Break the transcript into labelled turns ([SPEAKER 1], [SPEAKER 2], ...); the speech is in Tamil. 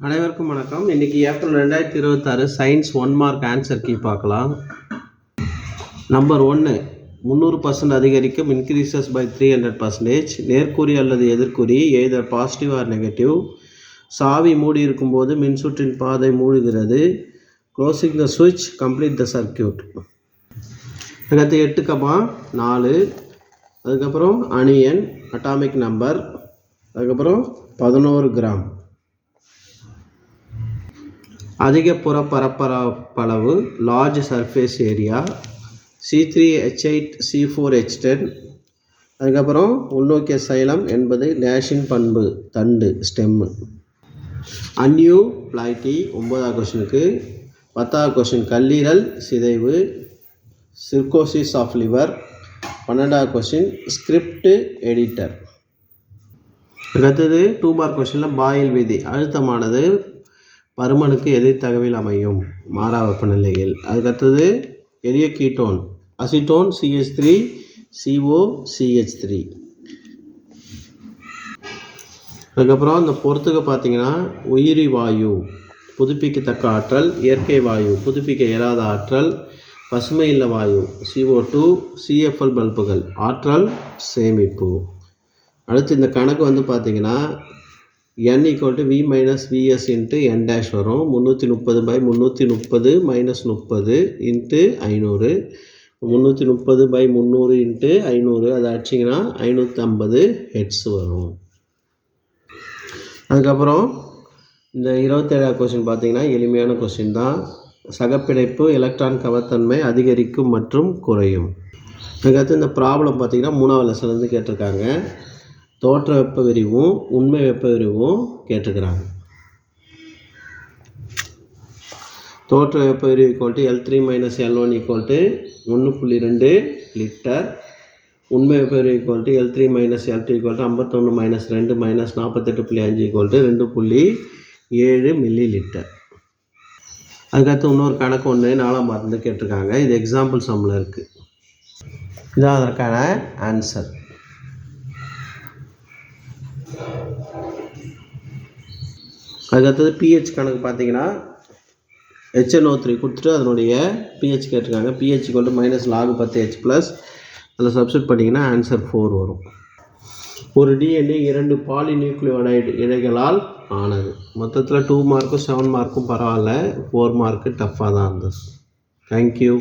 [SPEAKER 1] அனைவருக்கும் வணக்கம். இன்னைக்கு April 2026 science 1 mark answer key பார்க்கலாம். நம்பர் 1, 300% அதிகரிக்கும், இன்க்ரீசஸ் பை 300%. நேர்குறி அல்லது எதிர்குறி, எய்தர் பாசிட்டிவ் ஆர் நெகட்டிவ். சாவி மூடி இருக்கும்போது மின்சுற்றின் பாதை மூடுகிறது. க்ளோசிங் த சுவிட்ச் கம்ப்ளீட் த சர்க்கியூட். அடுத்து 8,4. அதுக்கப்புறம் அணியன், அட்டாமிக் நம்பர். அதுக்கப்புறம் 11 கிராம். அதிக புற பரப்பளவு, large surface area. C3H8 C4H10. அதுக்கப்புறம் உள்நோக்கிய சைலம் என்பது டேஷின் பண்பு, தண்டு, ஸ்டெம்மு. அன்யூ பிளைட்டி 9வது கொஷனுக்கு. 10வது கொஷின் கல்லீரல் சிதைவு, சிர்கோசிஸ் ஆஃப் லிவர். 12வது கொஷின் ஸ்கிரிப்ட் எடிட்டர். அடுத்தது 2 மார்க் கொஷனில் பாயில் விதி, அழுத்தமானது பருமனுக்கு எதிர்த்தகவில் அமையும் மாறா வெப்பநிலையில். அதுக்கடுத்தது எளிய ketone, acetone CH3 CO CH3. அதுக்கப்புறம் இந்த பொறுத்துக்க பார்த்தீங்கன்னா உயிரி வாயு, புதுப்பிக்கத்தக்க ஆற்றல். இயற்கை வாயு, புதுப்பிக்க இயலாத ஆற்றல். பசுமை இல்ல வாயு CO2. CFL பல்புகள், ஆற்றல் சேமிப்பு. அடுத்து இந்த கணக்கு பார்த்தீங்கன்னா n = V - Vs × n dash வரும். 330/330 - 30 × 500. 330/300 × 500 அதை அடிச்சிங்கன்னா 550 ஹெர்ட்ஸ் வரும். அதுக்கப்புறம் இந்த 27வது கொஸ்டின் பார்த்தீங்கன்னா எளிமையான கொஸ்டின் தான். சகப்பிணைப்பு எலக்ட்ரான் கவர்த்தன்மை அதிகரிக்கும் மற்றும் குறையும். அதுக்கடுத்து இந்த ப்ராப்ளம் பார்த்தீங்கன்னா 3வது லெசன்லேருந்து கேட்டிருக்காங்க. தோற்ற வெப்ப விரிவும் உண்மை வெப்ப விரிவும் கேட்டுக்கிறாங்க. தோற்ற வெப்ப விரிவு L3 - L1 1.2 லிட்டர். உண்மை வெப்ப விரிவு L3 - L2 51 - 2 - 48.5 2.7 மில்லி லிட்டர். அதுக்கடுத்து இன்னொரு கணக்கு 4ஆம் மார்க்லேருந்து கேட்டிருக்காங்க. இது எக்ஸாம்பிள் சம்மில் இருக்குது. இதான் அதற்கான ஆன்சர். அதுக்கடுத்தது pH கணக்கு பார்த்தீங்கன்னா HNO3 கொடுத்துட்டு அதனுடைய pH கேட்டிருக்காங்க. pH -log10H+. அதில் சப்ஸ்டிட் பண்ணிங்கன்னா ஆன்சர் 4 வரும். ஒரு DNA 2 பாலிநியூக்ளியோடைடு இழைகளால் ஆனது. மொத்தத்தில் 2 மார்க்கும் 7 மார்க்கும் பரவாயில்ல, 4 மார்க்கு டஃப்பாக தான் இருந்தது. தேங்க்யூ.